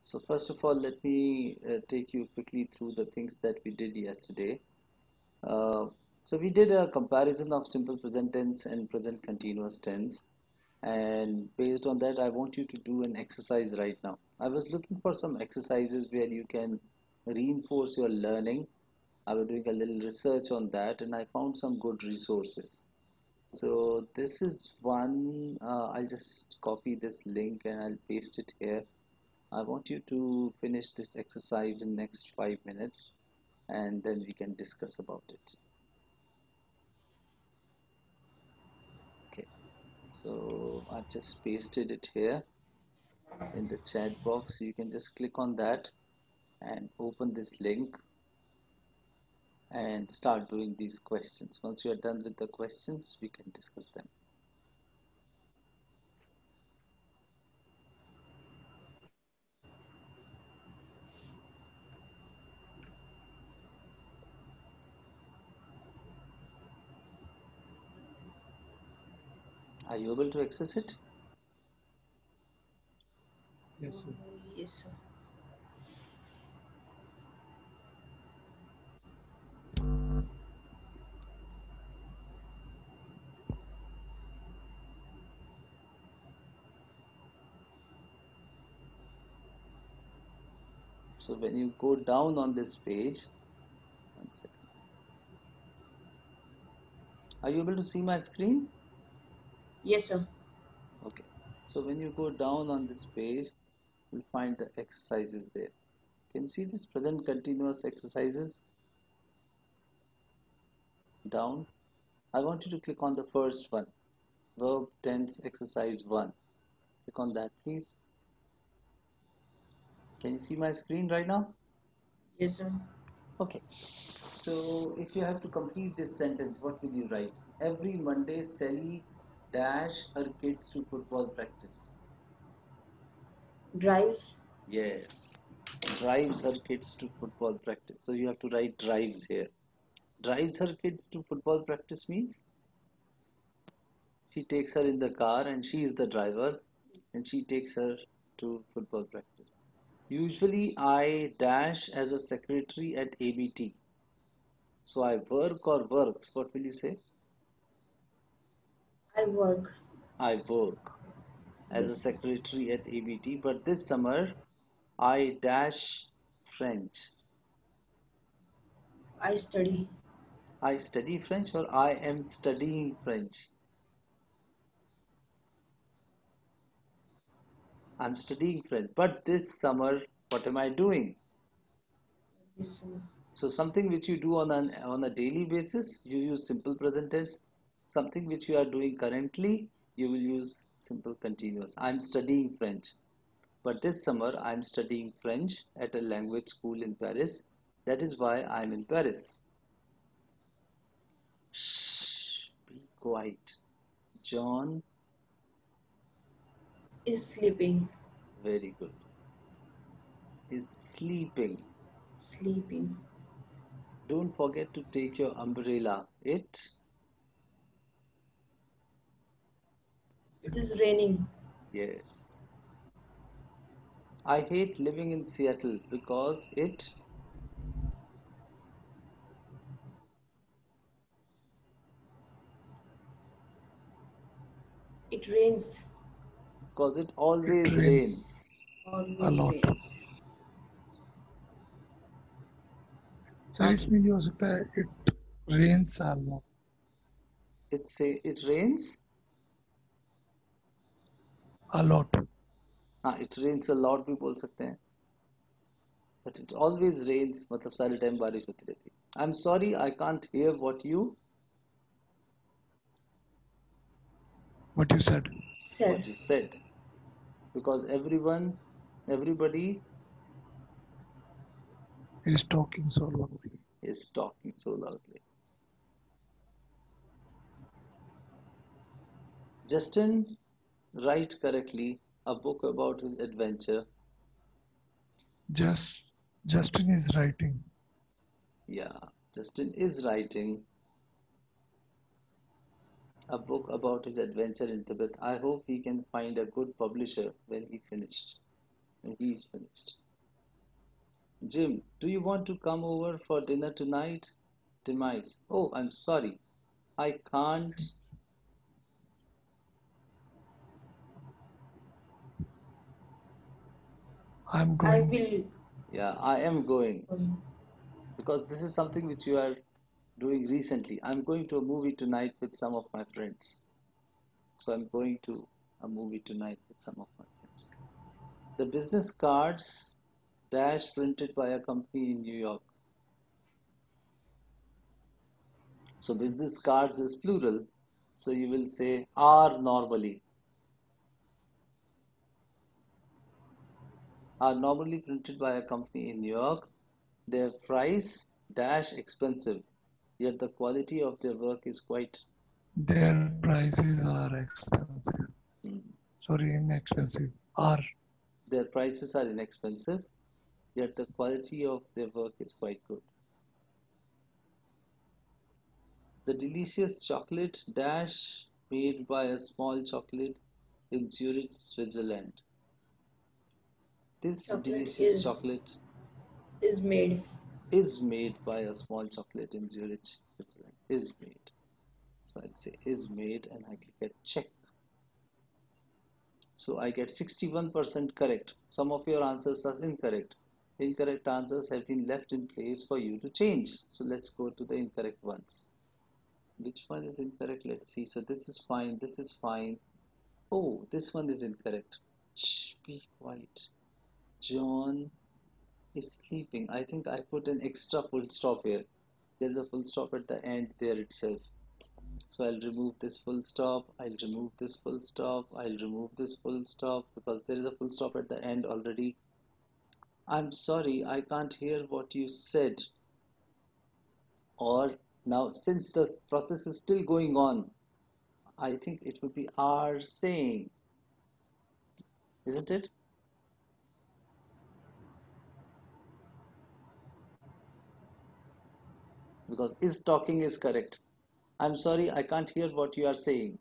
So first of all, let me take you quickly through the things that we did yesterday. Uh, so we did a comparison of simple present tense and present continuous tense. And based on that, I want you to do an exercise right now. I was looking for some exercises where you can reinforce your learning. I was doing a little research on that and I found some good resources. So this is one, I'll just copy this link and I'll paste it here. I want you to finish this exercise in next 5 minutes and then we can discuss about it. Okay, so I've just pasted it here in the chat box. You can just click on that and open this link and start doing these questions. Once you are done with the questions, we can discuss them. Are you able to access it? Yes, sir. Yes, sir. So when you go down on this page, 1 second. Are you able to see my screen? Yes, sir. Okay. So when you go down on this page, you'll find the exercises there. Can you see this present continuous exercises down? I want you to click on the first one, verb tense exercise 1. Click on that, please. Can you see my screen right now? Yes, sir. Okay. So if you have to complete this sentence, what will you write? Every Monday, Sally dash her kids to football practice. Drives. Yes. Drives her kids to football practice. So you have to write drives here. Drives her kids to football practice means she takes her in the car and she is the driver and she takes her to football practice. Usually I dash as a secretary at ABT. So I work or works. What will you say? I work. I work as a Yes, sir. secretary at ABT, but this summer I dash French. I study. I study French or I am studying French. I'm studying French, but this summer, what am I doing? Yes, sir. So something which you do on a daily basis, you use simple present tense. Something which you are doing currently, you will use simple continuous. I'm studying French. But this summer, I'm studying French at a language school in Paris. That is why I'm in Paris. Shh, be quiet. John, Is sleeping. very good, is sleeping. Sleeping. Don't forget to take your umbrella. It is raining. Yes. I hate living in Seattle because It rains. it It always rains rains. a Always lot. rains. Sir, इसमें ये हो सकता है it rains a lot. It rains. A lot. हाँ, it rains a lot भी बोल सकते हैं. But it always rains. मतलब सारे टाइम बारिश होती रहती है. I'm sorry, I can't hear What you said. Said. what you said because everybody He's talking so loudly. is talking so loudly. Justin write correctly a book about his adventure. Just Justin is writing. Yeah, Justin is writing a book about his adventure in Tibet. I hope he can find a good publisher when he finished. He's finished. Jim, do you want to come over for dinner tonight? Demise. Oh, I'm sorry. I can't. I'm I going. will. Yeah, I am going. um, Because this is something which you are doing recently. I'm going to a movie tonight with some of my friends. So I'm going to a movie tonight with some of my friends. The business cards dash printed by a company in New York. So business cards is plural. So you will say are normally. Are normally printed by a company in New York. Their price dash expensive. Yet the quality of their work is quite Their prices are expensive. mm, Sorry, inexpensive. Are their prices are inexpensive, yet the quality of their work is quite good. The delicious chocolate dash made by a small chocolate in Zurich, Switzerland. This chocolate delicious chocolate is made. is made by a small chocolate in Zurich, Switzerland. Is made. So I'd say is made and I click at check. So I get 61% correct. Some of your answers are incorrect. Incorrect answers have been left in place for you to change. So let's go to the incorrect ones. Which one is incorrect? Let's see. So this is fine. This is fine. Oh, this one is incorrect. Shh, be quiet. John is sleeping. I think I put an extra full stop here. There's a full stop at the end there itself. So I'll remove this full stop. I'll remove this full stop. I'll remove this full stop because there is a full stop at the end already. I'm sorry, I can't hear what you said. Or now, since the process is still going on, I think it would be are saying, isn't it? Because is talking is correct. I'm sorry, I can't hear what you are saying,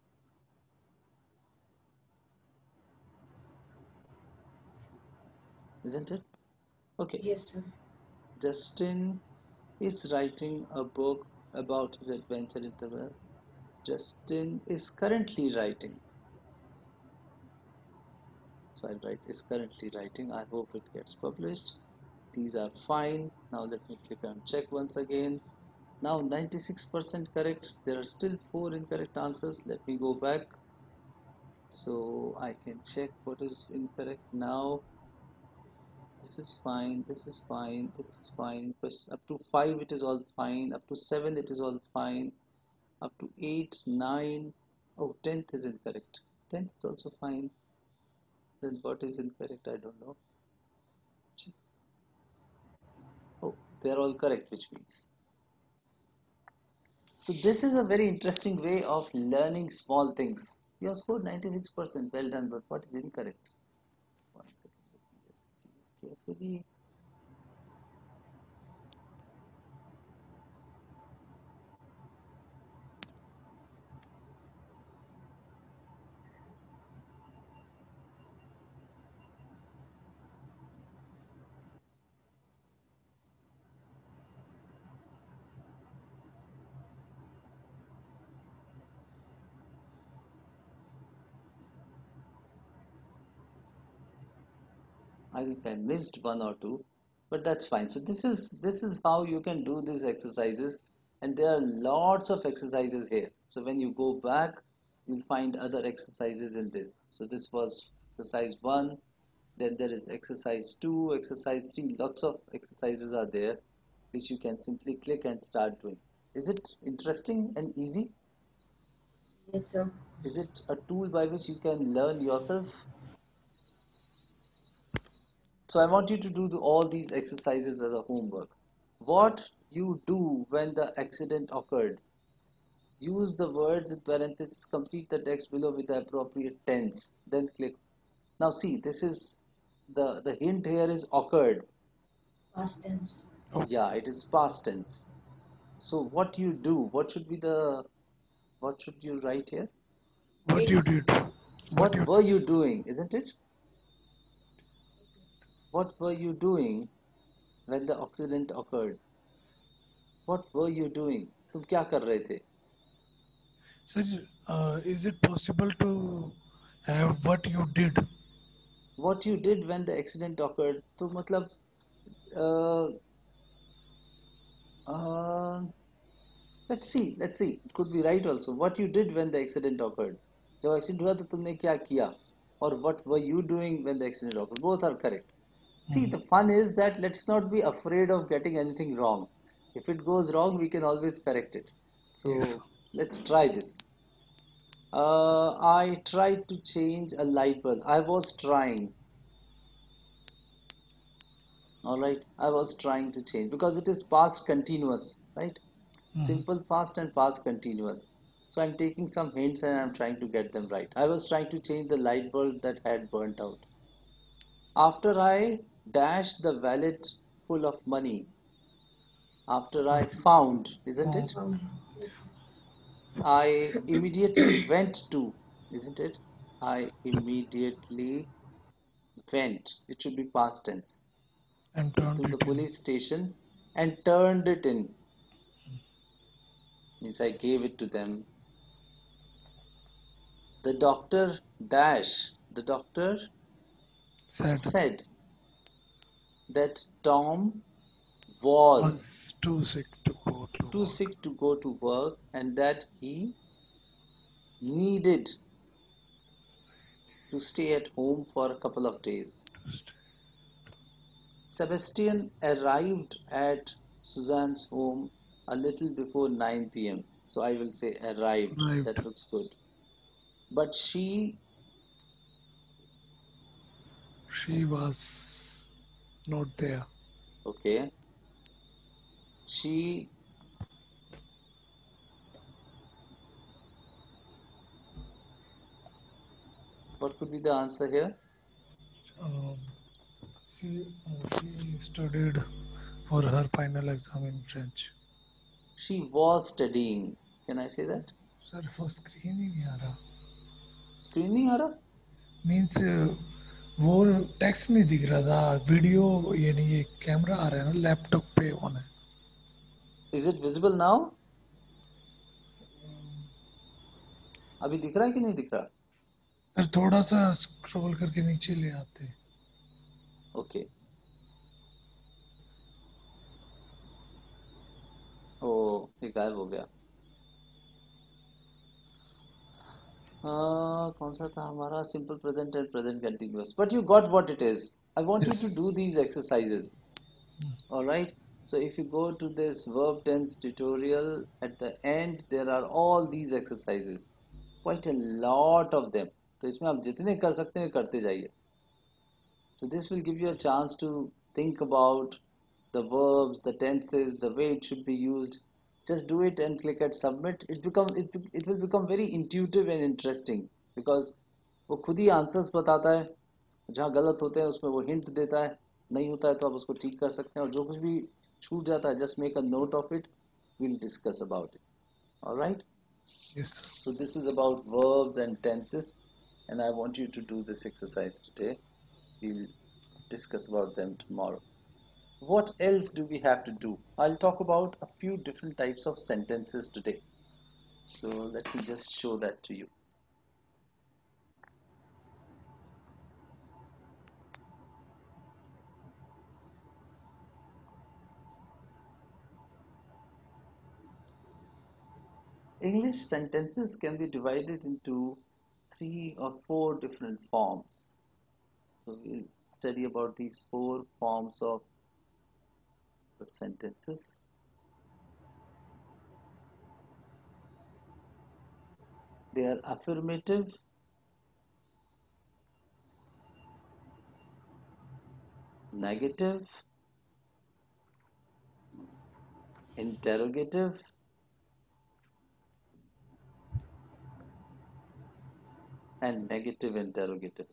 isn't it? Okay, Yes, sir. Justin is writing a book about his adventure in the web. Justin is currently writing. So I'll write is currently writing. I hope it gets published. These are fine. Now let me click on check once again. Now 96% correct. There are still 4 incorrect answers. Let me go back so I can check what is incorrect now. This is fine. This is fine. This is fine. Up to 5 it is all fine. Up to 7 it is all fine. Up to 8, 9. Oh, 10th is incorrect. 10th is also fine. Then what is incorrect? I don't know. Oh, they are all correct, which means. So this is a very interesting way of learning small things. You have scored 96%. Well done, but what is incorrect? One second, let me just see carefully. I think I missed one or two, but that's fine. So this is how you can do these exercises, and there are lots of exercises here. So when you go back, you'll find other exercises in this. So this was exercise 1, then there is exercise 2, exercise 3. Lots of exercises are there which you can simply click and start doing. Is it interesting and easy? Yes, sir. Is it a tool by which you can learn yourself? So I want you to do all these exercises as a homework. What you do when the accident occurred. Use the words in parentheses, complete the text below with the appropriate tense. Then click. Now see, this is the hint here is occurred. Past tense. Yeah, it is past tense. So what you do, what should you write here? what Did. you did. What What you were you doing, isn't it? What were you doing when the accident occurred? What were you doing? तुम क्या कर रहे थे? Sir, is it possible to have what you did? What you did when the accident occurred? तो मतलब uh, uh, let's see. It could be right also. What you did when the accident occurred? जब accident हुआ तो तुमने क्या किया? Or what were you doing when the accident occurred? Both are correct. See, the fun is that let's not be afraid of getting anything wrong. If it goes wrong, we can always correct it. Yes, sir. So let's try this. I tried to change a light bulb. I was trying. All right. I was trying to change because it is past continuous, right? Simple past and past continuous. So I'm taking some hints and I'm trying to get them right. I was trying to change the light bulb that had burnt out. After I dashed the wallet full of money, after I found, isn't it? Yes. I immediately went to, isn't it? I immediately went. It should be past tense. And turned To the it in. police station and turned it in. Means I gave it to them. The doctor the doctor Said said that Tom was was too sick to go to too work. sick to go to work and that he needed to stay at home for a couple of days. Sebastian arrived at Suzanne's home a little before 9 p.m. So I will say arrived. Arrived. That looks good. But She was not there. okay, she, what could be the answer here? Um, she studied for her final exam in French. She was studying. Can I say that? Sir वो screen ही नहीं आ रहा. Screen नहीं आ रहा? Means वो text नहीं दिख रहा था. वीडियो यानी ये कैमरा आ रहा है ना लैपटॉप पे ऑन है. Is it visible now? अभी दिख रहा है कि नहीं दिख रहा? सर थोड़ा सा स्क्रॉल करके नीचे ले आते. Okay. ओ ये गायब हो गया. कौन सा था हमारा? Simple present and present continuous. But you got what it is. I want you to Yes. do these exercises. All right. So if you go to this verb tense tutorial, at the end there are all these exercises. Quite a lot of them. तो इसमें आप जितने कर सकते हैं करते जाइए. So this will give you a chance to think about the verbs, the tenses, the way it should be used. Just do it and click at submit. It will become very intuitive and interesting because वो खुद ही answers बताता है. जहाँ गलत होते हैं उसमें वो हिंट देता है. नहीं होता है तो आप उसको ठीक कर सकते हैं और जो कुछ भी छूट जाता है just make a note of it. We'll discuss about it. All right. Yes, sir. So this is about verbs and tenses, and I want you to do this exercise today. We'll discuss about them tomorrow. What else do we have to do? I'll talk about a few different types of sentences today. So let me just show that to you. English sentences can be divided into 3 or 4 different forms. So we'll study about these 4 forms of the sentences. They are affirmative, negative, interrogative, and negative interrogative.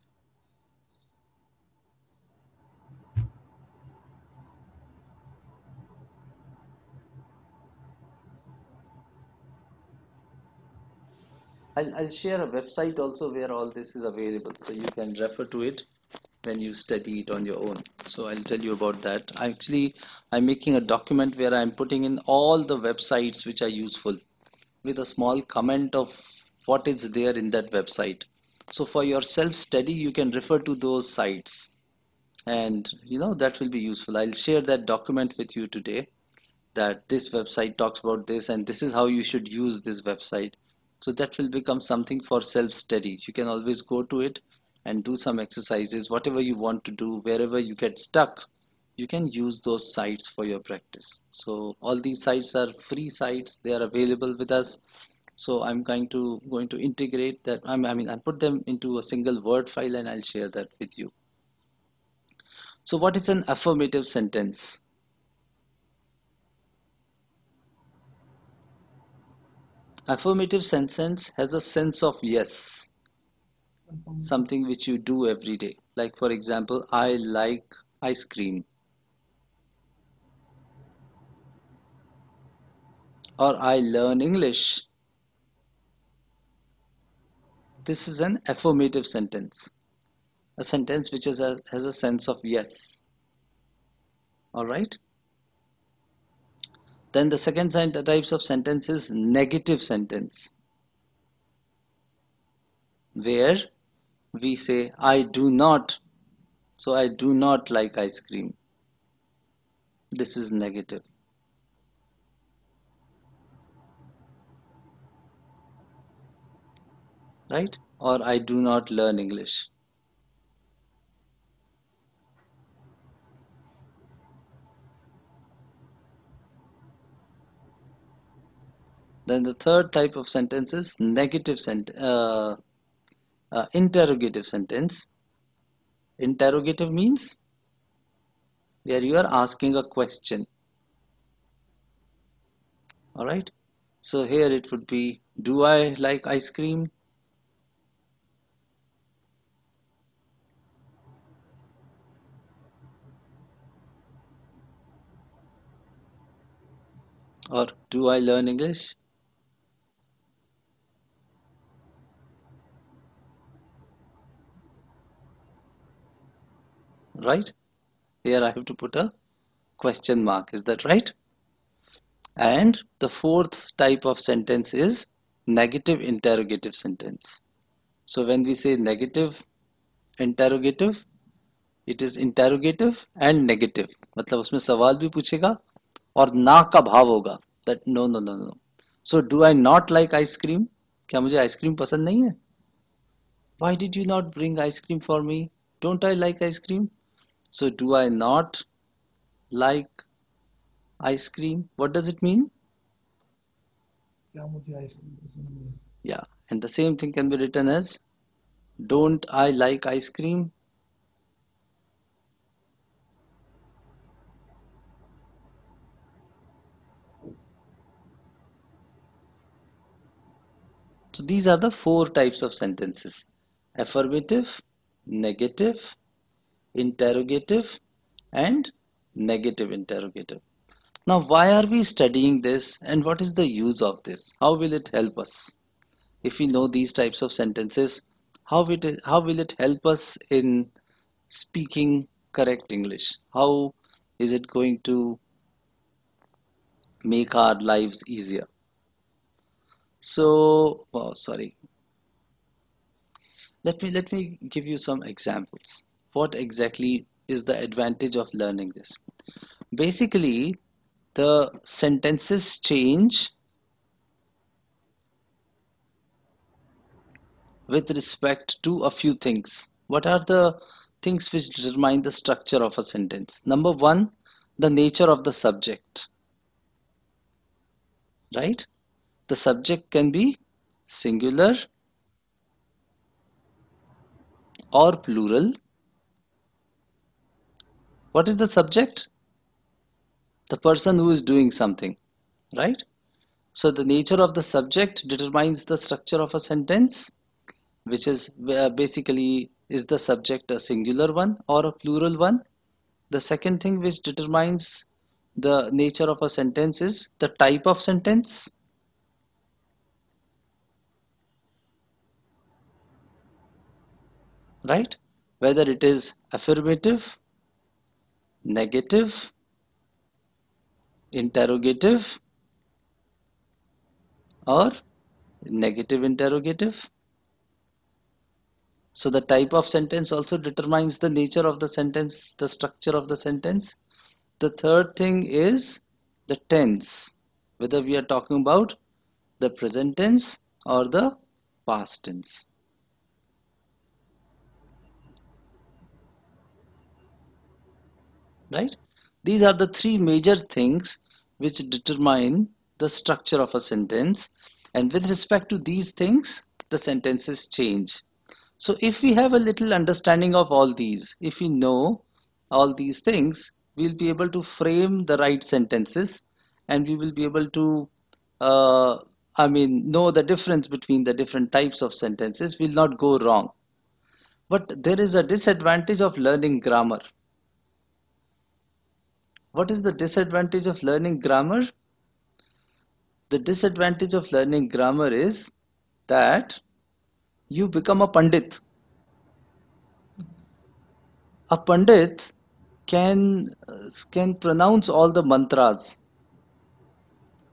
I'll share a website also where all this is available, so you can refer to it when you study it on your own. So I'll tell you about that. I'm making a document where I'm putting in all the websites which are useful with a small comment of what is there in that website. So for your self study, you can refer to those sites, and that will be useful. I'll share that document with you today, that this website talks about this and this is how you should use this website. So that will become something for self study. You can always go to it and do some exercises, whatever you want to do. Wherever you get stuck, you can use those sites for your practice. So all these sites are free sites, they are available with us. So I'm going to integrate that. I put them into a single Word file and I'll share that with you. So what is an affirmative sentence? Affirmative sentence has a sense of yes, something which you do every day. Like for example, I like ice cream, or I learn English. This is an affirmative sentence, a sentence which has a sense of yes. All right. Then the second types of sentence is negative sentence, where we say I do not, so I do not like ice cream. This is negative, right? Or I do not learn English. Then the third type of sentence is interrogative sentence. Interrogative means where you are asking a question. All right. So here it would be, do I like ice cream? Or do I learn English? Right. Here I have to put a question mark. Is that right? And the fourth type of sentence is negative interrogative sentence. So when we say negative interrogative, it is interrogative and negative. मतलब उसमें सवाल भी पूछेगा और ना का भाव होगा, that no no no no. So do I not like ice cream? क्या मुझे आइसक्रीम पसंद नहीं है? Why did you not bring ice cream for me? Don't I like ice cream? So do I not like ice cream? What does it mean? क्या मुझे ice cream पसंद नहीं है? Yeah, and the same thing can be written as don't I like ice cream? So these are the four types of sentences: affirmative, negative, interrogative, and negative interrogative. Now, why are we studying this and what is the use of this? How will it help us? If we know these types of sentences, how will it help us in speaking correct English? How is it going to make our lives easier? So, oh, sorry. Let me give you some examples. What exactly is the advantage of learning this? Basically, the sentences change with respect to a few things. What are the things which determine the structure of a sentence? Number one, the nature of the subject, right? The subject can be singular or plural. What is the subject? The person who is doing something, right? So the nature of the subject determines the structure of a sentence, which is basically, is the subject a singular one or a plural one? The second thing which determines the nature of a sentence is the type of sentence, right? Whether it is affirmative, negative, interrogative, or negative interrogative. So the type of sentence also determines the nature of the sentence, the structure of the sentence. The third thing is the tense, whether we are talking about the present tense or the past tense. Right? These are the three major things which determine the structure of a sentence, and with respect to these things, the sentences change. So if we have a little understanding of all these, if we know all these things, we'll be able to frame the right sentences, and we will be able to uh, know the difference between the different types of sentences. We'll not go wrong. But there is a disadvantage of learning grammar. What is the disadvantage of learning grammar? The disadvantage of learning grammar is that you become a pandit. A pandit can pronounce all the mantras,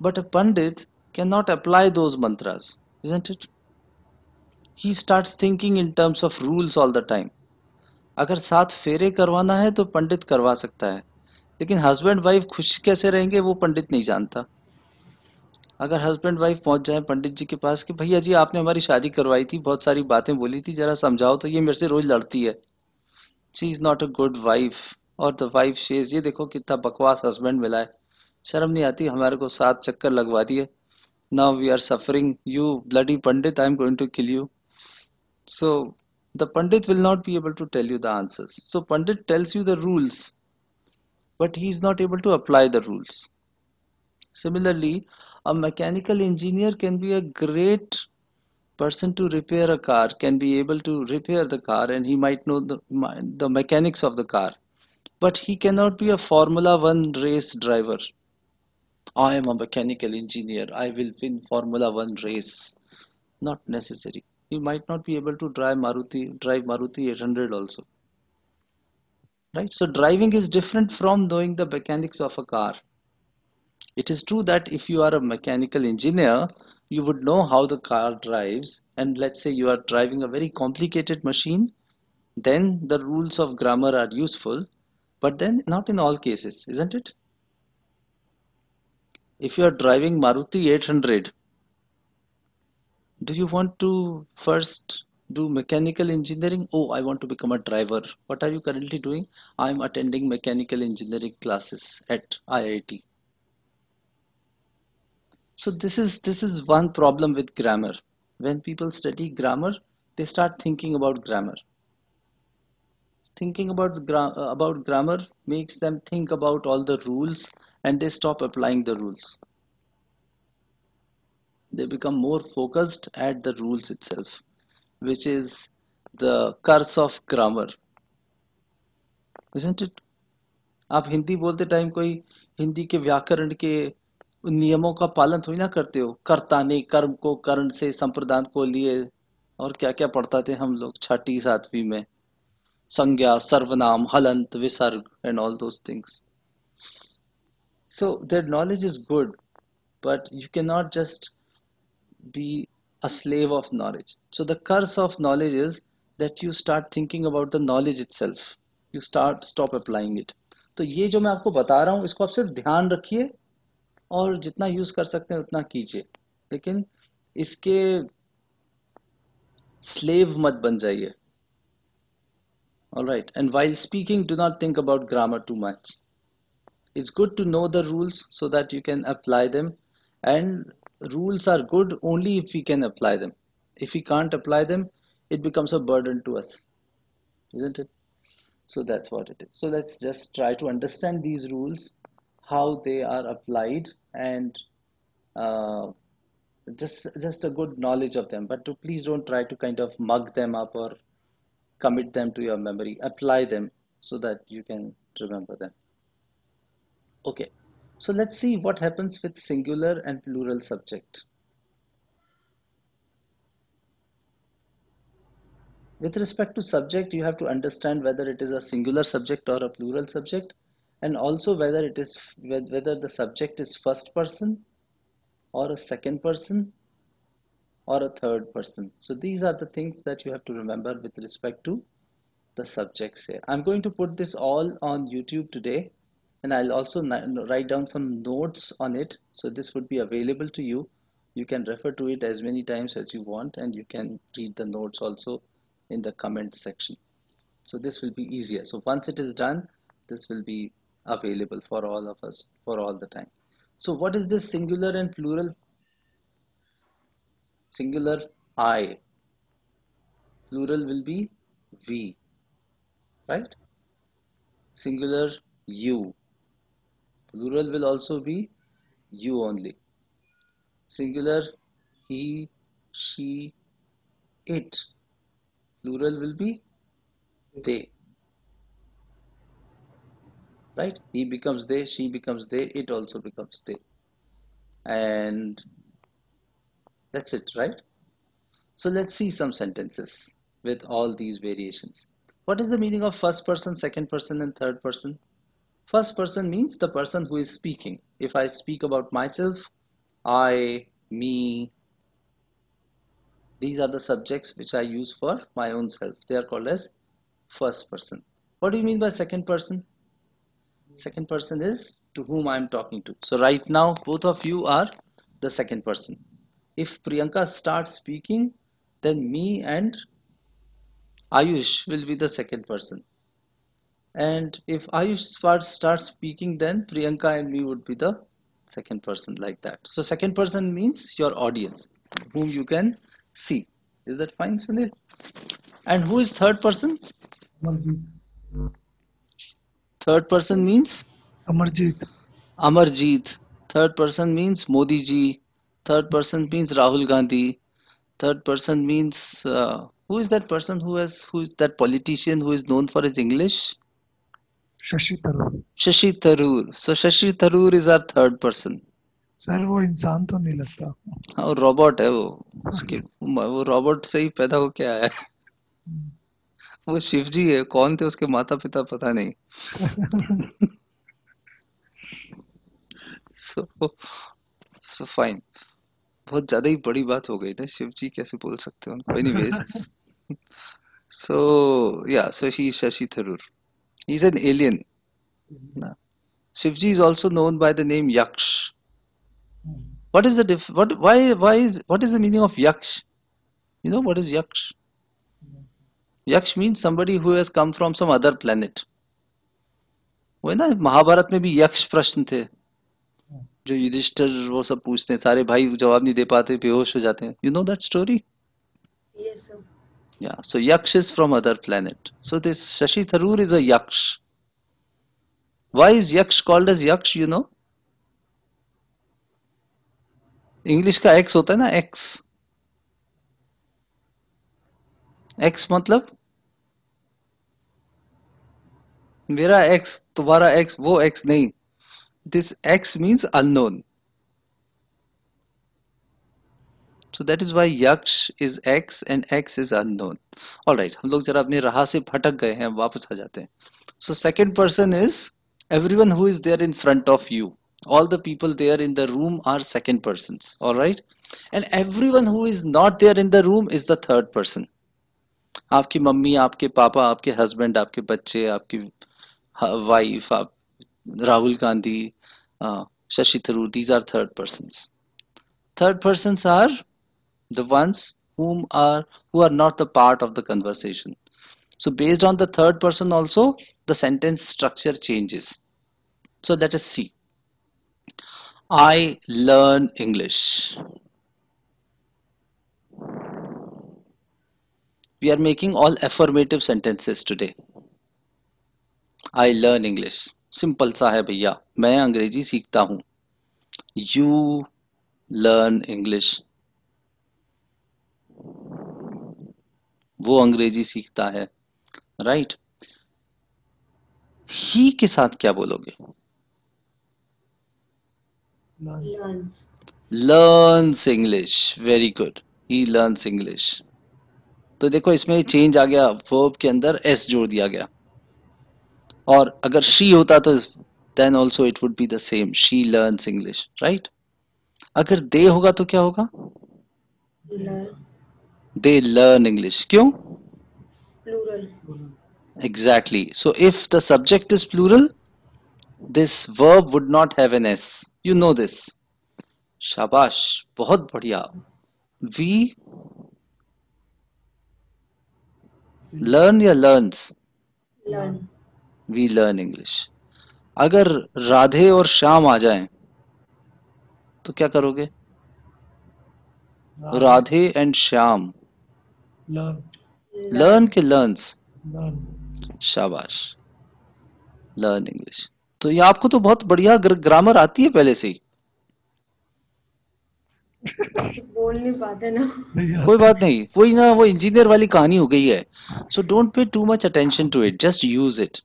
but a pandit cannot apply those mantras, isn't it? He starts thinking in terms of rules all the time. अगर 7 फेरे करवाना है तो पंडित करवा सकता है, लेकिन husband wife खुश कैसे रहेंगे वो पंडित नहीं जानता. अगर हस्बैंड वाइफ पहुंच जाए पंडित जी के पास कि भैया जी आपने हमारी शादी करवाई थी, बहुत सारी बातें बोली थी, जरा समझाओ तो ये मेरे से रोज लड़ती है, she is not a good wife. और द वाइफ शेज, ये देखो कितना बकवास हस्बैंड मिला है, शर्म नहीं आती, हमारे को 7 चक्कर लगवा दिए, now we are suffering, you bloody pandit, I am going to kill you. So the pandit will not be able to tell you the answers. So pandit tells you the rules, but he is not able to apply the rules. Similarly, a mechanical engineer can be a great person to repair a car, can be able to repair the car, and he might know the mechanics of the car, but he cannot be a Formula 1 race driver. I am a mechanical engineer, I will win Formula 1 race. Not necessary. He might not be able to drive Maruti 800 also. Right? So driving is different from knowing the mechanics of a car. It is true that if you are a mechanical engineer, you would know how the car drives, and let's say you are driving a very complicated machine, then the rules of grammar are useful, but then not in all cases, isn't it? If you are driving Maruti 800, do you want to first do mechanical engineering? Oh, I want to become a driver. What are you currently doing? I'm attending mechanical engineering classes at IIT. So this is one problem with grammar. When people study grammar, they start thinking about grammar. Thinking about grammar makes them think about all the rules, and they stop applying the rules. They become more focused at the rules itself, which is the curse of grammar, isn't it? आप हिंदी बोलते time कोई हिंदी के व्याकरण के नियमों का पालन थोड़ी ना करते हो. कर्ता ने कर्म को कर्ण से संप्रदान को लिए, और क्या क्या पढ़ता थे हम लोग छठी सातवीं में, संज्ञा सर्वनाम हलंत विसर्ग and all those things. So their knowledge is good, but you cannot just be a slave of knowledge. So the curse of knowledge is that you start thinking about the knowledge itself. You stop applying it. तो ये जो मैं आपको बता रहा हूँ इसको आप सिर्फ ध्यान रखिए और जितना यूज कर सकते हैं उतना कीजिए, लेकिन इसके slave मत बन जाइए. All right. And while speaking, do not think about grammar too much. It's good to know the rules so that you can apply them, and rules are good only if we can apply them. If we can't apply them, it becomes a burden to us, isn't it? So that's what it is. So let's just try to understand these rules, how they are applied, and uh, just a good knowledge of them. But please don't try to kind of mug them up or commit them to your memory. Apply them so that you can remember them. Okay, so let's see what happens with singular and plural subject. With respect to subject, you have to understand whether it is a singular subject or a plural subject. and also whether the subject is first person or a second person or a third person. So these are the things that you have to remember with respect to the subjects here. I'm going to put this all on YouTube today, and I'll also write down some notes on it. So this would be available to you. You can refer to it as many times as you want, and you can read the notes also in the comment section. So this will be easier. So once it is done, this will be available for all of us for all the time. So what is this singular and plural? Singular I, plural will be we, right? Singular you, plural will also be you only. Singular he, she, it, plural will be they, right? He becomes they, she becomes they, it also becomes they, and that's it, right? So let's see some sentences with all these variations. What is the meaning of first person, second person, and third person? First person means the person who is speaking. If I speak about myself, I, me, these are the subjects which I use for my own self. They are called as first person. What do you mean by second person? Second person is to whom I am talking to. So right now, both of you are the second person. If Priyanka starts speaking, then me and Ayush will be the second person. And if Ayush starts speaking, then Priyanka and me would be the second person, like that. So second person means your audience, whom you can see. Is that fine, Sunil? And who is third person? Amarjeet. Third person means Amarjeet. Amarjeet. Third person means Modi ji. Third person means Rahul Gandhi. Third person means who is that person who is that politician who is known for his English? Shashi Tharoor. Shashi Tharoor. So Shashi Tharoor is our third person. Sir वो इंसान तो नहीं लगता. हाँ, वो robot है वो robot से ही पैदा होके आया है. वो शिव जी है. कौन थे उसके माता पिता पता नहीं. so so fine. बहुत ज्यादा ही बड़ी बात हो गई ना. शिव जी कैसे बोल सकते हो उनको? Anyways, so yeah, so he is Shashi Tharoor. He's an alien. Shivji is also known by the name Yaksh. What is the what is the meaning of Yaksh? You know what is Yaksh? Yaksh means somebody who has come from some other planet. वो है ना, महाभारत में भी यक्ष प्रश्न थे जो युधिष्ठिर वो सब पूछते हैं, सारे भाई जवाब नहीं दे पाते, बेहोश हो जाते हैं. You know that story? Yes, sir. Yeah, so Yaksh is from other planet. So this Shashi Tharoor is a Yaksh. Why is Yaksh called as Yaksh, you know? English का एक्स होता है ना, एक्स. एक्स मतलब मेरा x, तुम्हारा x, वो x नहीं. This x means unknown. So that is why yaksh is x and x is unknown. Alright, हम लोग जरा अपने राह से भटक गए हैं, वापस आ जाते हैं. So second person is everyone who is there in front of you. All the people there in the room are second persons. Alright, and everyone who is not there in the room is the third person. आपकी mummy, आपके पापा, आपके husband, आपके बच्चे, आपकी wife, आप Rahul Gandhi, Shashi Tharoor, these are third persons. Third persons are the ones who are not the part of the conversation. So based on the third person also, the sentence structure changes. So let us see. I learn English. We are making all affirmative sentences today. I learn English. Simple सा है भैया, मैं अंग्रेजी सीखता हूँ. You learn English. वो अंग्रेजी सीखता है. राइट. ही के साथ क्या बोलोगे? Learns. Learns English. Very good. He learns English. तो देखो इसमें चेंज आ गया, वर्ब के अंदर एस जोड़ दिया गया. और अगर शी होता तो then also it would be the same. She learns English, right? अगर they होगा तो क्या होगा? Learn. They learn English. क्यों? Plural. Exactly. So if the subject is plural, this verb would not have an S. You know this. शाबाश, बहुत बढ़िया. We learn या learns? Learn. We learn English. अगर राधे और श्याम आ जाएं तो क्या करोगे? Radhe and Shyam. Learn. Learn Learn. के learns? Learn. शाबाश. Learn English. तो ये आपको तो बहुत बढ़िया ग्रामर आती है पहले से ही. बोल नहीं पाते ना. कोई बात नहीं, वही ना, वो इंजीनियर वाली कहानी हो गई है. So don't pay too much attention to it, just use it.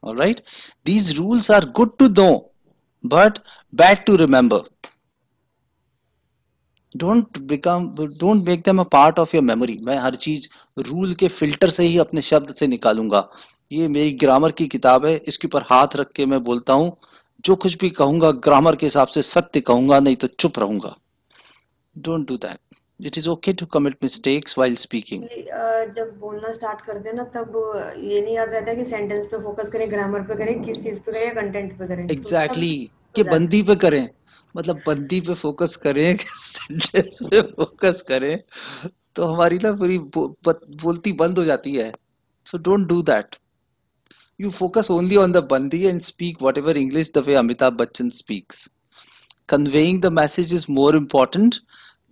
Alright, these rules are good to know but bad to remember. Don't make them a part of your memory. मैं हर चीज rule के filter से ही अपने शब्द से निकालूंगा. ये मेरी ग्रामर की किताब है, इसके ऊपर हाथ रख के मैं बोलता हूँ, जो कुछ भी कहूंगा ग्रामर के हिसाब से सत्य कहूंगा, नहीं तो चुप रहूंगा. Don't do that. It is okay to commit mistakes while speaking. जब बोलना स्टार्ट करते हैं ना, तब ये नहीं याद रहता कि सेंटेंस पे फोकस करें, ग्रामर पे करें, किस चीज पे करें या कंटेंट पे करें. तो एग्जैक्टली, हो कि जाता है. बंदी पे करें, मतलब बंदी पे फोकस करें कि सेंटेंस पे फोकस करें, तो हमारी ना पूरी बोलती बंद हो जाती है. So don't do that. You focus only on the bandi and speak whatever English the way Amitabh Bachchan speaks. Conveying the message is more important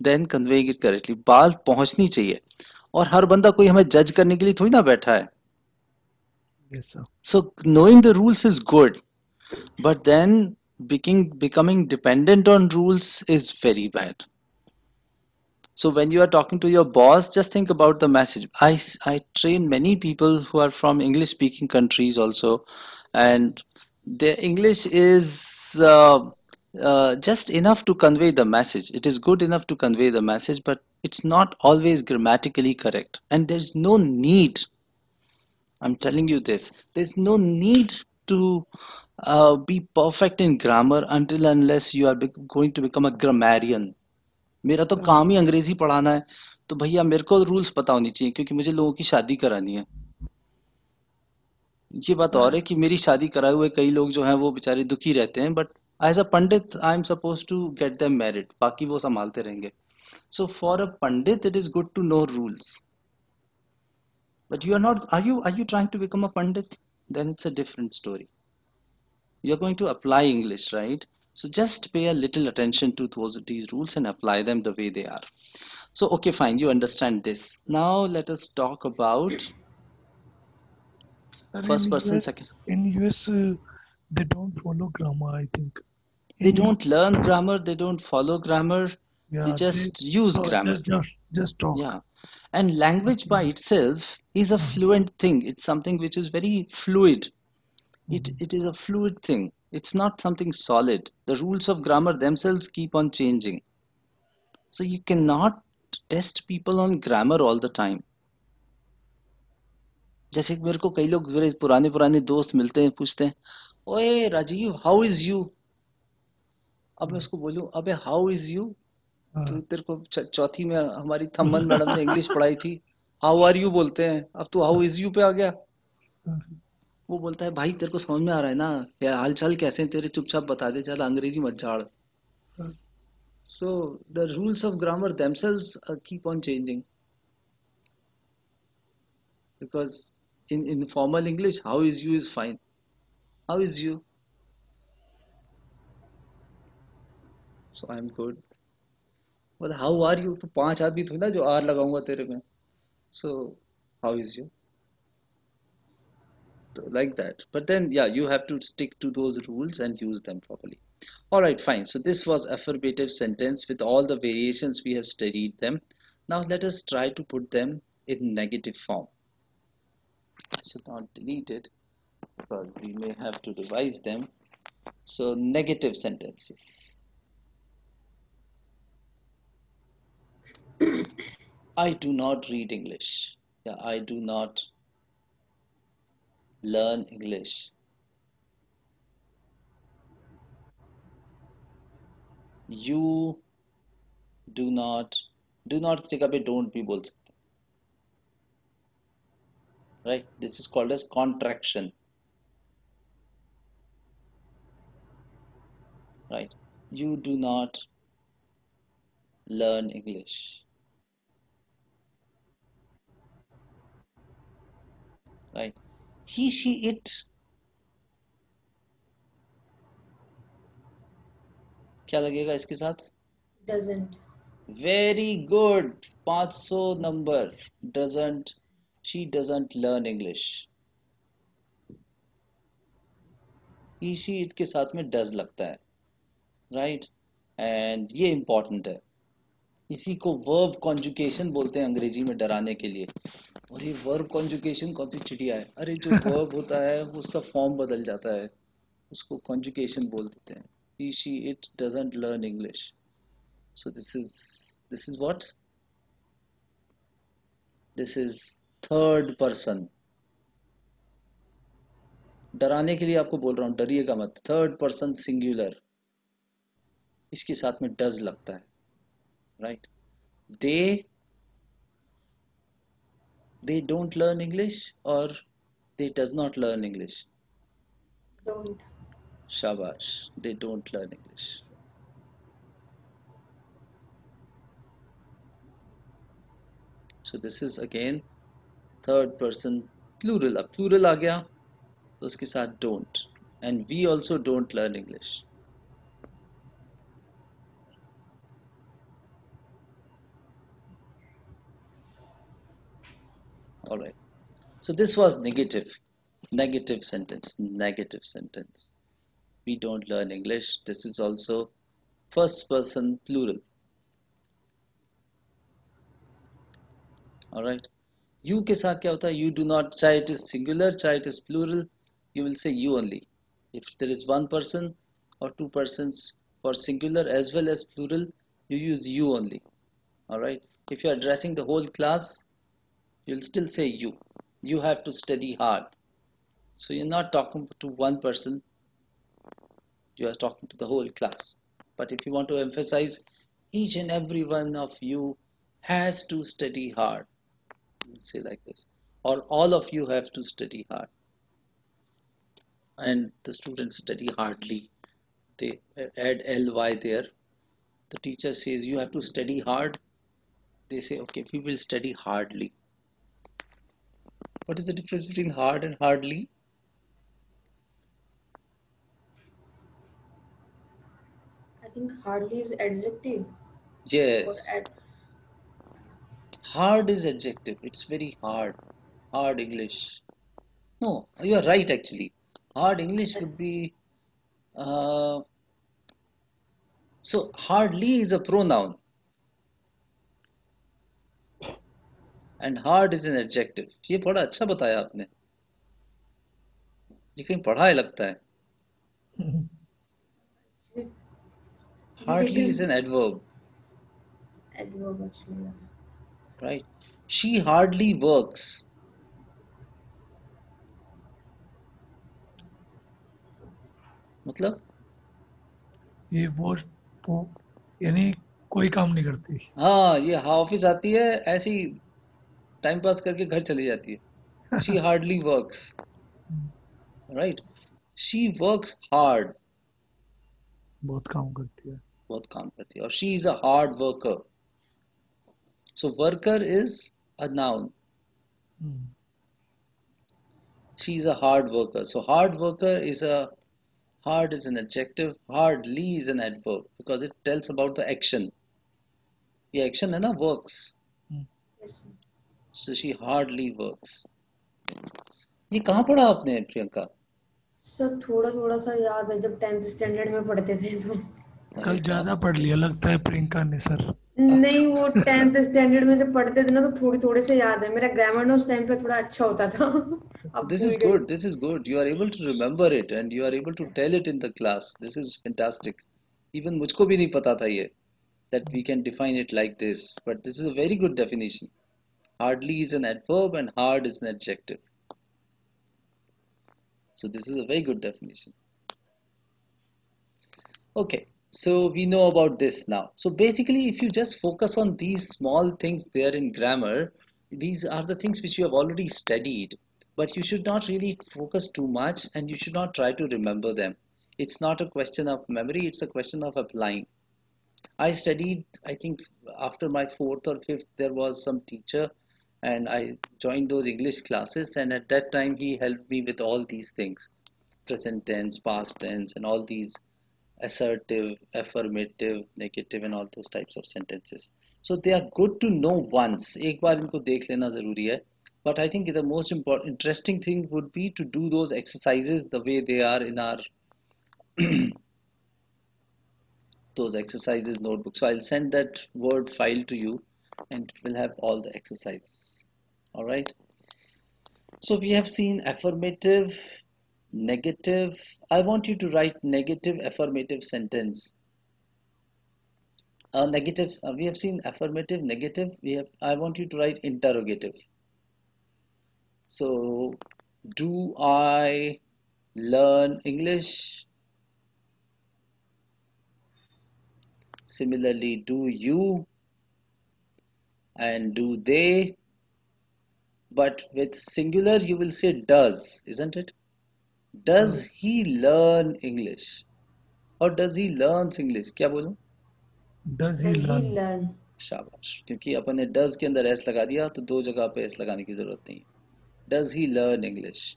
than conveying it correctly. बात पहुंचनी चाहिए, और हर बंदा कोई हमें जज करने के लिए थोड़ी ना बैठा है. Yes, sir. So knowing the rules is good, but then becoming dependent on rules is very bad. So when you are talking to your boss, just think about the message. I train many people who are from English speaking countries also, and their English is just enough to convey the message. It is good enough to convey the message, but it's not always grammatically correct. And there's no need, I'm telling you this, there's no need to be perfect in grammar until unless you are going to become a grammarian. मेरा तो काम ही अंग्रेजी पढ़ाना है, तो भैया मेरे को रूल्स पता होनी चाहिए, क्योंकि मुझे लोगों की शादी करानी है. ये बात और है कि मेरी शादी कराए हुए कई लोग जो हैं वो बेचारे दुखी रहते हैं, but as a pandit I am supposed to get them married, बाकी वो संभालते रहेंगे. So for a pandit it is good to know rules. But you are not, are you trying to become a pandit? Then it's a different story. You are going to apply English, right? So just pay a little attention to these rules and apply them the way they are. So okay, fine, you understand this. Now let us talk about Sir, first person, second. In US, they don't follow grammar, I think. They In don't learn grammar, they don't follow grammar, they yeah, they just use grammar. just talk. Yeah. And language by itself is a fluent thing. It's something which is very fluid. It is a fluid thing. It's not something solid. The rules of grammar themselves keep on changing. So you cannot test people on grammar all the time. जैसे कि मेरे को कई लोग, मेरे पुराने पुराने दोस्त मिलते हैं, पूछते हैं, ओए राजीव हाउ इज यू. अब मैं उसको बोलूं, अबे हाउ इज यू, तो तेरे को चौथी में हमारी थम्मन मैडम ने इंग्लिश पढ़ाई थी, हाउ आर यू बोलते हैं, अब तू हाउ इज यू पे आ गया. वो बोलता है भाई तेरे को समझ में आ रहा है ना, क्या हाल चाल कैसे हैं तेरे, चुपचाप बता दे, ज्यादा अंग्रेजी मत झाड़. So the rules of grammar themselves keep on changing, because in formal English, how is you is fine. How is you? So I'm good. But how are you? तो पांच आदमी थोड़ी ना जो आर लगाऊंगा तेरे में. So how is you? So, like that. But then yeah, you have to stick to those rules and use them properly. All right, fine. So this was affirmative sentence with all the variations we have studied them. Now let us try to put them in negative form. I should not delete it because we may have to revise them. So negative sentences. I do not read English. Yeah, I do not learn English. You do not की जगह पे don't भी बोल सकते हैं, right? This is called as contraction, right? You do not learn English, right? He, she, it क्या लगेगा इसके साथ? Doesn't. Very good. 500 number. Doesn't, she doesn't learn English. He, she, it के साथ में does लगता है, right? And ये important है. इसी को verb conjugation बोलते हैं अंग्रेजी में डराने के लिए. और ये verb conjugation कौन सी चिड़िया है? अरे जो verb होता है उसका form बदल जाता है, उसको conjugation बोल देते हैं. He, she, it doesn't learn English. So this is what? This is third person. डराने के लिए आपको बोल रहा हूँ, डरिएगा मत. थर्ड पर्सन सिंगुलर, इसके साथ में डज लगता है, right? They don't learn English और they does not learn English. Don't. शाबाश, they don't learn English. So this is again third person plural. अब प्लूरल आ गया तो उसके साथ don't, and we also don't learn English. All right. So this was negative sentence. We don't learn English. This is also first person plural. All right. You के साथ क्या होता है? You do not, चाहे it is singular, चाहे it is plural, you will say you only. If there is one person or two persons, for singular as well as plural, you use you only. All right. If you are addressing the whole class, you'll still say you. You have to study hard. So you're not talking to one person, you are talking to the whole class. But if you want to emphasize, each and every one of you has to study hard, you say like this, or all of you have to study hard, and the students study hardly. They add ly there. The teacher says you have to study hard. They say, okay, we will study hardly. What is the difference between hard and hardly? I think hardly is adjective. Or Yes, hard is adjective. It's very hard. Hard English. No, you are right actually. Hard English would be, uh, so hardly is a pronoun and hard is an adjective. ये बड़ा अच्छा बताया आपने. ये कहीं पढ़ा है लगता है. Hardly is an adverb, adverb actually. Yeah. right? She hardly works. मतलब ये वो यानी कोई काम नहीं करती. हाँ, ये ऑफिस आती है ऐसी टाइम पास करके घर चली जाती है. She hardly works, right? She works hard. बहुत काम करती है. बहुत काम करती है. और she is a hard worker. So worker is a noun. She is a hard worker. So hard worker is a, hard is an adjective, hardly is an adverb because it tells about the action. ये action है ना, works. Yes. So she hardly works. Yes. ये कहाँ पढ़ा आपने प्रियंका? सब थोड़ा थोड़ा सा याद है जब 10th स्टैंडर्ड में पढ़ते थे तो. कल ज्यादा पढ़ लिया लगता है प्रियंका ने सर. नहीं, वो 10th स्टैंडर्ड में जब पढ़ते थे ना तो थोड़ी थोड़े से याद है. मेरा ग्रामर ना उस टाइम पे थोड़ा अच्छा होता था. अब This भूल is गई. good. This is good. You are able to remember it and you are able to tell it in the class. This is fantastic. Even मुझको भी नहीं पता था ये, that we can define it like this. But this is a very good definition. Hardly is an adverb and hard is an adjective. So this is a very good definition. Okay, So we know about this now. So basically, if you just focus on these small things there in grammar, these are the things which you have already studied, but you should not really focus too much and you should not try to remember them. It's not a question of memory, it's a question of applying. I studied, I think after my fourth or fifth, there was some teacher and I joined those English classes, and at that time he helped me with all these things, present tense, past tense, and all these assertive, affirmative, negative, and all those types of sentences. So they are good to know once. एक बार इनको देख लेना ज़रूरी है. But I think the most important, interesting thing would be to do those exercises the way they are in our those exercises notebook. So I'll send that Word file to you, and it will have all the exercises. All right. So we have seen affirmative, negative. I want you to write negative affirmative sentence. Negative, we have seen affirmative, negative. I want you to write interrogative. So, do I learn English? Similarly, do you and do they? But with singular, you will say does, isn't it? Does he learn English? Or does he learns English? क्या बोलूं? Does he Does he learn? learn? शाबाश, क्योंकि अपन ने does के अंदर s लगा दिया तो दो जगह पे s लगाने की जरूरत नहीं. Does he learn English?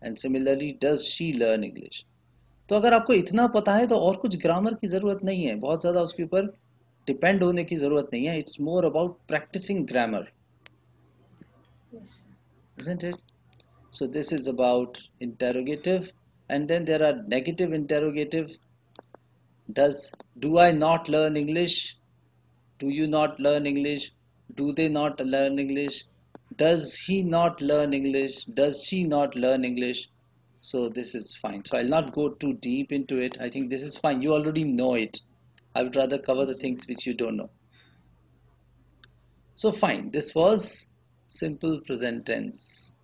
And similarly, does she learn English? तो अगर आपको इतना पता है तो और कुछ ग्रामर की ज़रूरत नहीं है, बहुत ज़्यादा उसके ऊपर डिपेंड होने की ज़रूरत नहीं है. It's more about practicing grammar, isn't it? So this is about interrogative, and then there are negative interrogative. Do I not learn English? Do you not learn English? Do they not learn English? Does he not learn English? Does she not learn English? So this is fine. So I'll not go too deep into it. I think this is fine. You already know it. I would rather cover the things which you don't know. So fine. This was simple present tense.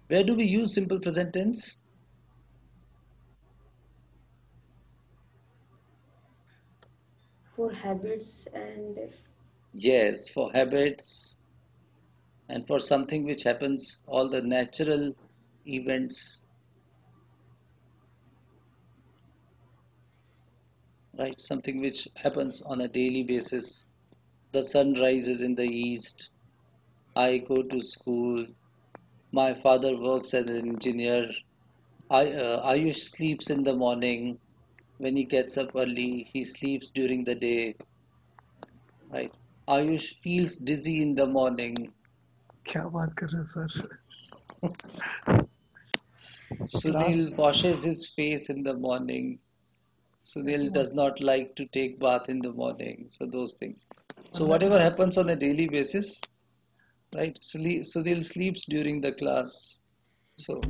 Where do we use simple present tense? For habits and Yes, for habits and for something which happens, all the natural events, right? Something which happens on a daily basis. The sun rises in the east. I go to school. My father works as an engineer. Ayush sleeps in the morning. When he gets up early, he sleeps during the day. Right? Ayush feels dizzy in the morning. क्या बात कर रहे हैं sir? Sunil washes his face in the morning. Sunil does not like to take bath in the morning. So those things. So whatever happens on a daily basis, right? Sunil sleeps during the class. So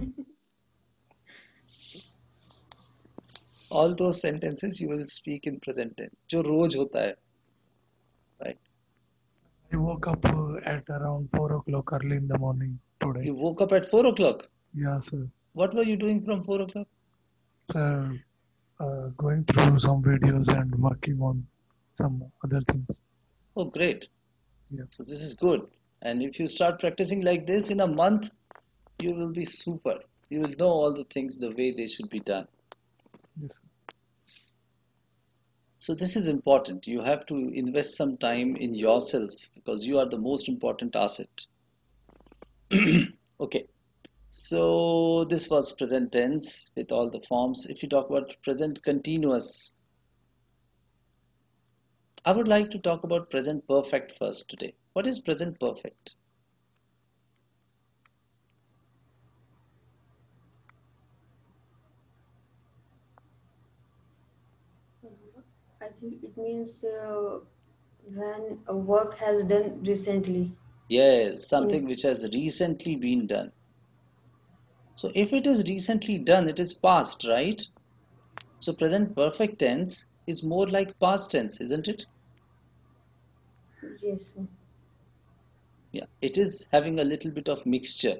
all those sentences you will speak in present tense. जो रोज होता है, right? I woke up at around 4 o'clock early in the morning today. You woke up at 4 o'clock. Yeah, sir. What were you doing from 4 o'clock? Sir, going through some videos and working on some other things. Oh, great. Yeah. So this is good. And if you start practicing like this in a month, you will be super. You will know all the things the way they should be done. Yes, sir. So this is important. You have to invest some time in yourself because you are the most important asset. Okay. So this was present tense with all the forms. If you talk about present continuous, I would like to talk about present perfect first today. What is present perfect? I think it means when a work has done recently. Yes, something which has recently been done. So if it is recently done, it is past, right? So present perfect tense is more like past tense, isn't it? Yes, sir. Yeah, it is having a little bit of mixture.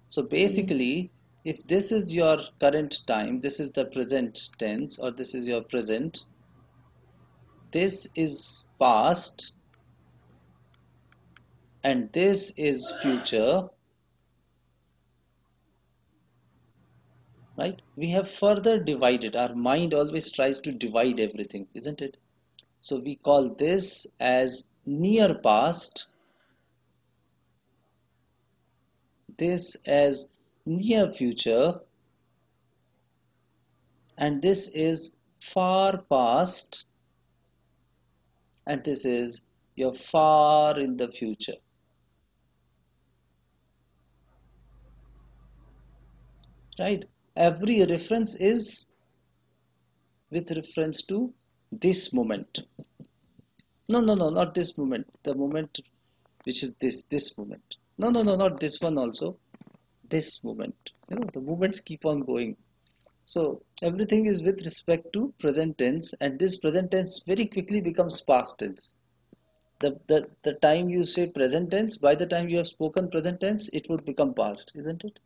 So Yes. basically, if this is your current time, this is the present tense, or this is your present, this is past and this is future, right? We have further divided. Our mind always tries to divide everything, isn't it? So we call this as near past, this as near future, and this is far past, and this is your far in the future, right? Every reference is with reference to this moment. No, no, no, not this moment. The moment which is this moment. No, no, no, not this one also. This moment. The moments keep on going. So everything is with respect to present tense, and this present tense very quickly becomes past tense. The time you say present tense, by the time you have spoken present tense, it would become past, isn't it?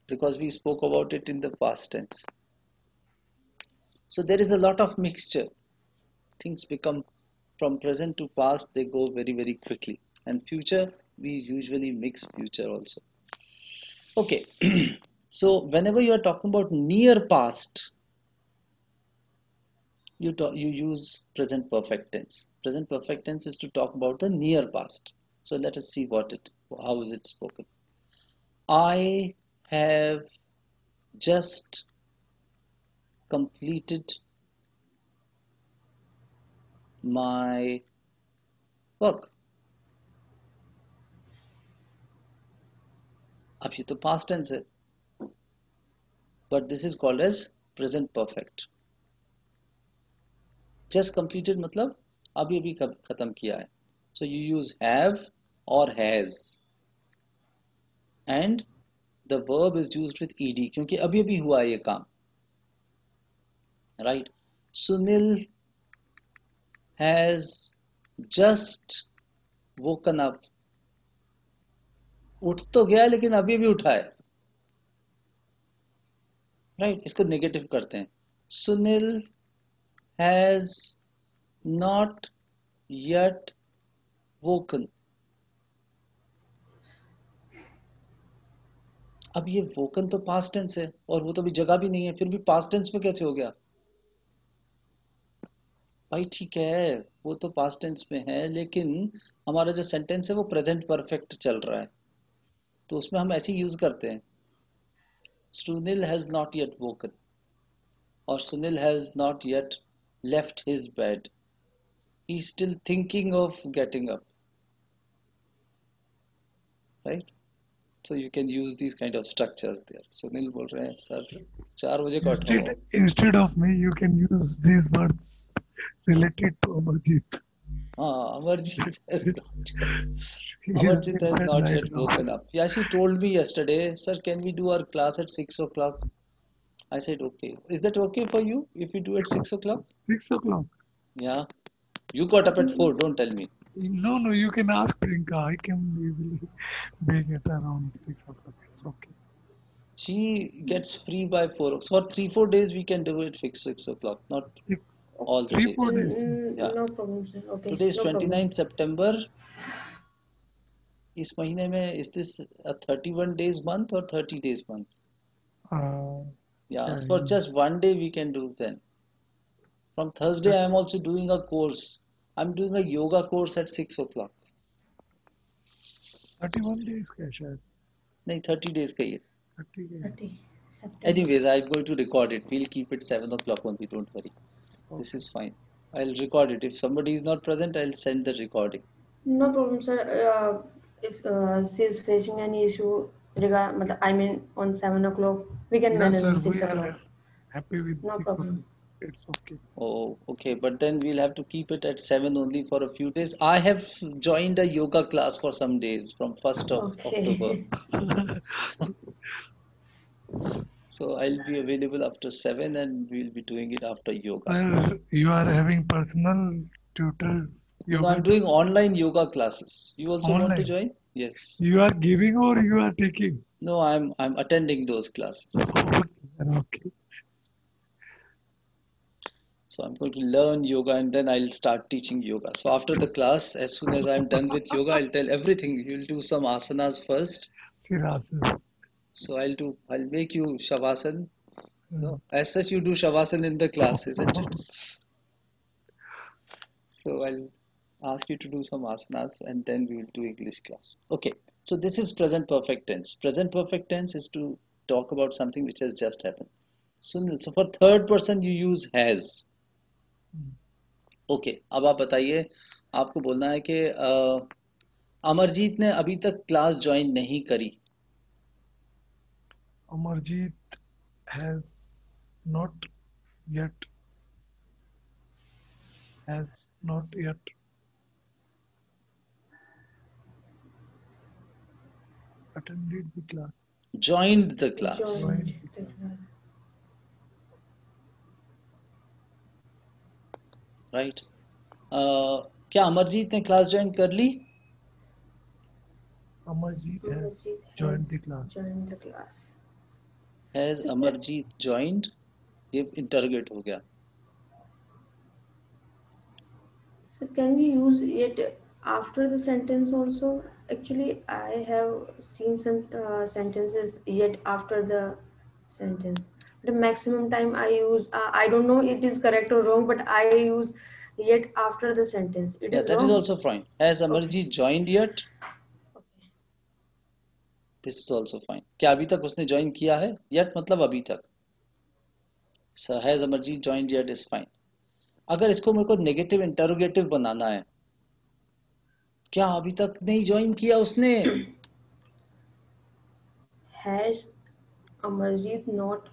Because we spoke about it in the past tense. So there is a lot of mixture. Things become from present to past, they go very, very quickly. And future, we usually mix future also. Okay, so whenever you are talking about near past, you use present perfect tense. Present perfect tense is to talk about the near past. So let us see how is it spoken. I have just completed my work. अब ये तो past tense है, but this is called as present perfect. Just completed मतलब अभी अभी खत्म किया है. So you use have or has, and the verb is used with ed क्योंकि अभी अभी हुआ है ये काम, right? Sunil has just woken up. उठ तो गया लेकिन अभी भी उठा है, राइट? इसको नेगेटिव करते हैं. Sunil has not yet woken. अब ये वोकन तो पास्ट टेंस है और वो तो अभी जगह भी नहीं है, फिर भी पास्ट टेंस में कैसे हो गया? भाई ठीक है, वो तो पास्ट टेंस में है, लेकिन हमारा जो सेंटेंस है वो प्रेजेंट परफेक्ट चल रहा है, तो उसमें हम ऐसे यूज करते हैं. Sunil has not yet woken or Sunil has not yet left his bed. He's still thinking of getting up. Right? So you can use these kind of structures there. Sunil बोल रहे हैं सर 4 बजे को उठाओ. Instead of me, you can use these words related to Amarjit. Amarjit has not yet woken up. Yeah, she told me yesterday, sir, can we do our class at 6 o'clock? I said, okay. Is that okay for you if we do at 6 o'clock? 6 o'clock? Yeah. You got up at 4, don't tell me. No, you can ask Priyanka. I can easily make it around 6 o'clock. It's okay. She gets free by 4 o'clock. For 3-4 days, we can do it fixed 6 o'clock, not all the days. 3-4 days. Yeah. No problem, sir. Okay. Today is no 29th September. इस महीने में is this a 31 days month or 30 days month? Yeah, for just one day we can do then. From Thursday, I am also doing a course. I'm doing a yoga course at 6 o'clock. 31 days का शायद. नहीं, 30 days का ही है. 30 days. Anyways, I'm going to record it. We'll keep it 7 o'clock only, don't worry. Okay. This is fine. I'll record it. If somebody is not present, I'll send the recording. No problem, sir. If she is facing any issue on 7 o'clock, we can manage on 6 o'clock. Happy with no 6 problem. o'clock. It's okay. Oh, okay. But then we'll have to keep it at 7 only for a few days. I have joined a yoga class for some days from 1st of October. So I'll be available after 7 and we'll be doing it after yoga. You are having personal tutor yoga? No, I'm doing online yoga classes. You also want to join? Yes. You are giving or you are taking? No, I'm attending those classes. Okay. So I'm going to learn yoga and then I'll start teaching yoga. So after the class, as soon as I'm done with yoga, I'll tell everything. You'll do some asanas first. Sirasana. So I'll make you shavasana. No, as such you do shavasana in the class, isn't it? So I'll ask you to do some asanas and then we will do English class. Okay, so this is present perfect tense. Present perfect tense is to talk about something which has just happened. So for third person you use has. Okay अब आप बताइए, आपको बोलना है कि अमरजीत ने अभी तक क्लास ज्वाइन नहीं करी. Amarjeet has not yet attended the class. Joined the class. Joined the class. Right. क्या अमरजीत ने क्लास ज्वाइन कर ली? Amarjeet has Amarjeet joined the has class. joined the class. Has Amarjeet joined? ये इंटरोगेट हो गया. So can we use it after the sentence also? Actually, I have seen some sentences yet after the sentence. The maximum time I use, I don't know it is correct or wrong, but I use yet after the sentence. It Yeah, is that is wrong. also fine. Has Amarjeet joined yet? Okay. This is also fine. क्या अभी तक उसने join किया है? Yet मतलब अभी तक. So has Amarjeet joined yet is fine. अगर इसको मेरे को नेगेटिव इंटरोगेटिव बनाना है, क्या अभी तक नहीं ज्वाइन किया उसने? Has Amarjeet not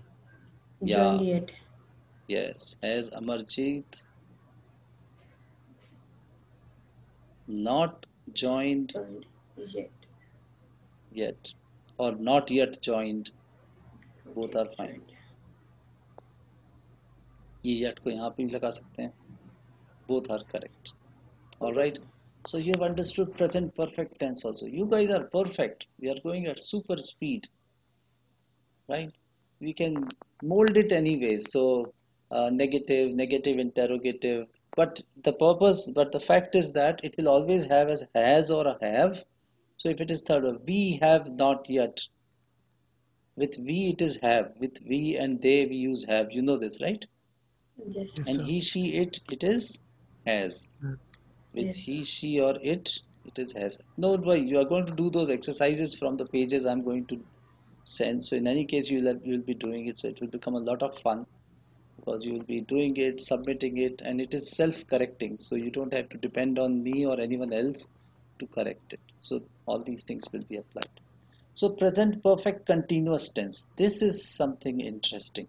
Yeah. joined yet? Yes. Has Amarjeet not joined Yet. yet or not yet joined? Both are fine. Joined. ये yet को यहाँ पे भी लगा सकते हैं. Both are correct. All right. So you have understood present perfect tense also. You guys are perfect. We are going at super speed. Right? We can mold it anyways. So negative, negative, interrogative. But the fact is that it will always have as has or a have. So if it is third one, we have not yet. With we it is have. With we and they we use have. You know this, right? Yes. Yes, And sir. he, she, it is has. With Yes. he, she or it is has. No, you are going to do those exercises from the pages I'm going to send. So in any case, you'll be doing it. So it will become a lot of fun because you will be doing it, submitting it, and it is self-correcting. So you don't have to depend on me or anyone else to correct it. So all these things will be applied. So present perfect continuous tense. This is something interesting.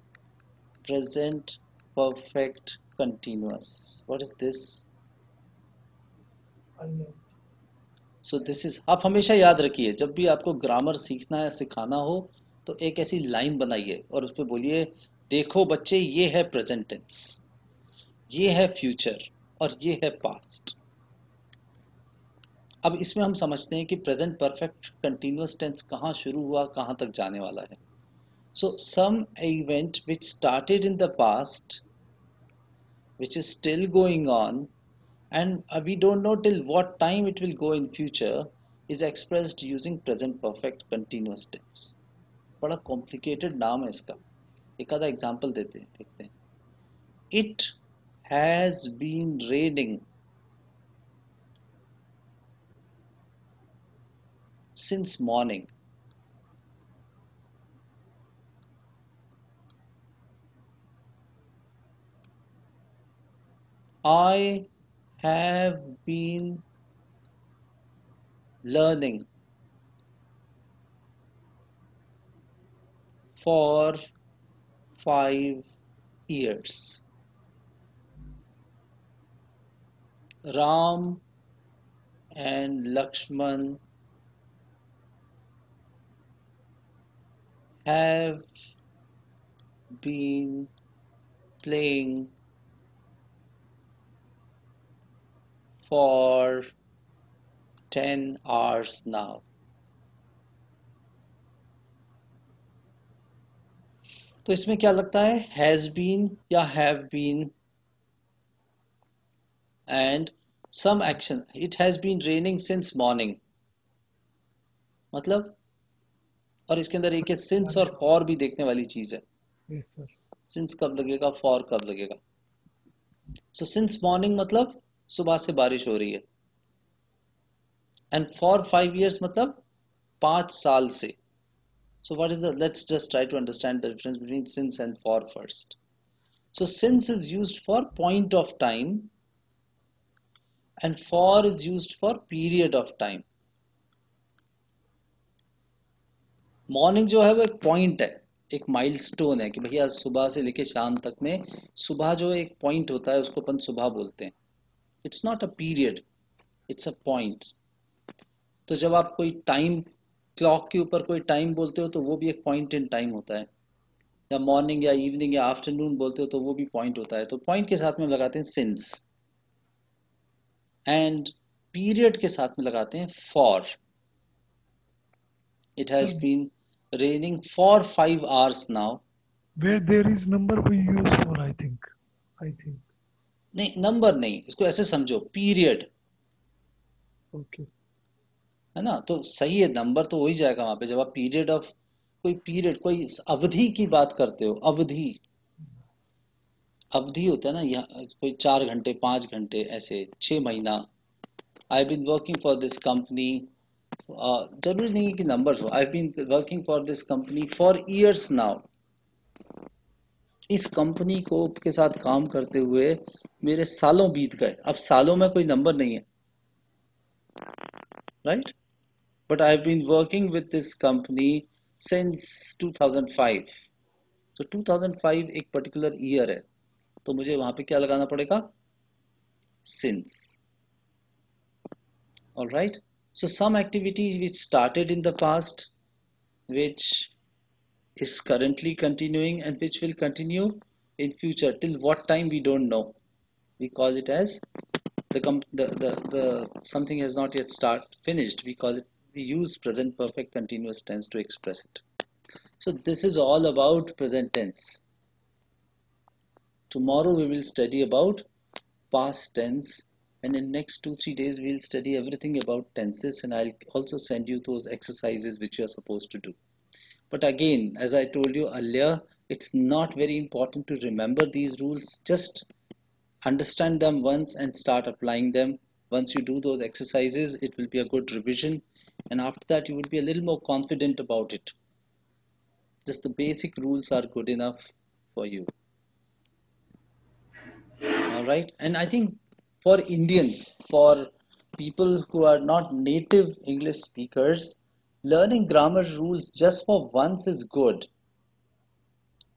Present perfect continuous. What is this? So this is, आप हमेशा याद रखिए जब भी आपको grammar सीखना है, सिखाना हो, तो एक ऐसी लाइन बनाइए और उस पर बोलिए, देखो बच्चे ये है प्रेजेंट टेंस, ये है फ्यूचर और ये है पास्ट. अब इसमें हम समझते हैं कि प्रेजेंट परफेक्ट कंटिन्यूअस टेंस कहाँ शुरू हुआ, कहाँ तक जाने वाला है. So some event which started in the past, which is still going on, and we don't know till what time it will go in future, is expressed using present perfect continuous tense. बड़ा complicated नाम है इसका. एक आधा example देते हैं, देखते हैं. It has been raining since morning. I have been learning for 5 years. Ram and Lakshman have been playing for 10 hours now. तो इसमें क्या लगता है, हैज़ बीन या have been? and some action. It has been raining since morning. मतलब, और इसके अंदर एक है since और for भी देखने वाली चीज है. Yes, sir. Since कब लगेगा, for कब लगेगा. So since morning मतलब सुबह से बारिश हो रही है. And for 5 years मतलब 5 साल से. So what is the, let's just try to understand the difference between since and for first. So since is used for point of time and for is used for period of time. Morning जो है वो एक point है, एक milestone है कि भैया सुबह से लेके शाम तक में सुबह जो एक पॉइंट होता है उसको अपन सुबह बोलते हैं. It's not a period, it's a point. तो जब आप कोई टाइम क्लॉक के ऊपर कोई टाइम बोलते हो तो वो भी एक पॉइंट इन टाइम होता है, या मॉर्निंग या इवनिंग या आफ्टरनून बोलते हो तो वो भी पॉइंट होता है. तो पॉइंट के साथ में लगाते हैं सिंस, एंड पीरियड के साथ में लगाते हैं for. It has Sir, been raining for 5 hours now. where there is number we use for, I think. नहीं, नंबर नहीं, इसको ऐसे समझो, पीरियड Okay. है ना. तो सही है, नंबर तो हो ही जाएगा वहां पे जब आप पीरियड ऑफ, कोई पीरियड, कोई अवधि की बात करते हो. अवधि, अवधि होता है ना, यहाँ कोई 4 घंटे 5 घंटे ऐसे 6 महीना. I been working for this company. जरूरी नहीं है कि नंबर हो. I been working for this company for years now. इस कंपनी को के साथ काम करते हुए मेरे सालों बीत गए. अब सालों में कोई नंबर नहीं है, right. But I have been working with this company since 2005. तो 2005 एक पर्टिकुलर ईयर है, तो मुझे वहां पे क्या लगाना पड़ेगा, since. All right. So some activities which started in the past, which is currently continuing and which will continue in future. Till what time we don't know, we call it as the something has not yet finished, we call it, we use present perfect continuous tense to express it. So this is all about present tense. Tomorrow we will study about past tense, and in next 2-3 days we'll study everything about tenses, and I'll also send you those exercises which you are supposed to do. But again, as I told you earlier, it's not very important to remember these rules. Just understand them once and start applying them. Once you do those exercises, it will be a good revision, and after that you will be a little more confident about it. Just the basic rules are good enough for you. All right. And I think for Indians, for people who are not native English speakers, learning grammar rules just for once is good,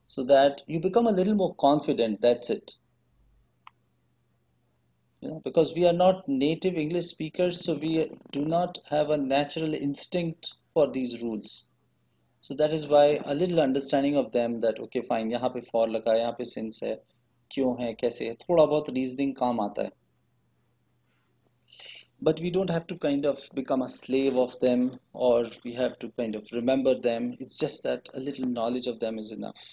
so that you become a little more confident. That's it. Because we are not native English speakers, so we do not have a natural instinct for these rules. So that is why a little understanding of them, that okay fine, यहाँ पे for लगा है, यहाँ पे since है, क्यों है, कैसे है, थोड़ा बहुत reasoning काम आता है. But we don't have to kind of become a slave of them, or we have to kind of remember them. It's just that a little knowledge of them is enough.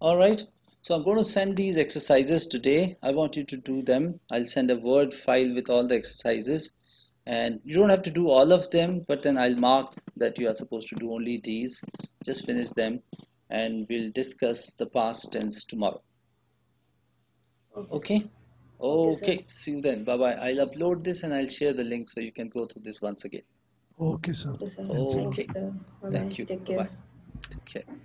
All right. So I'm going to send these exercises today. I want you to do them. I'll send a Word file with all the exercises, and you don't have to do all of them, but then I'll mark that you are supposed to do only these. Just finish them, and we'll discuss the past tense tomorrow. Okay? Okay. See you then. Bye bye. I'll upload this and I'll share the link so you can go through this once again. Okay, sir. Okay, sir. Thanks a lot. Okay. Thank you, sir. Bye bye. Thank you. Take Bye care. bye. Take care.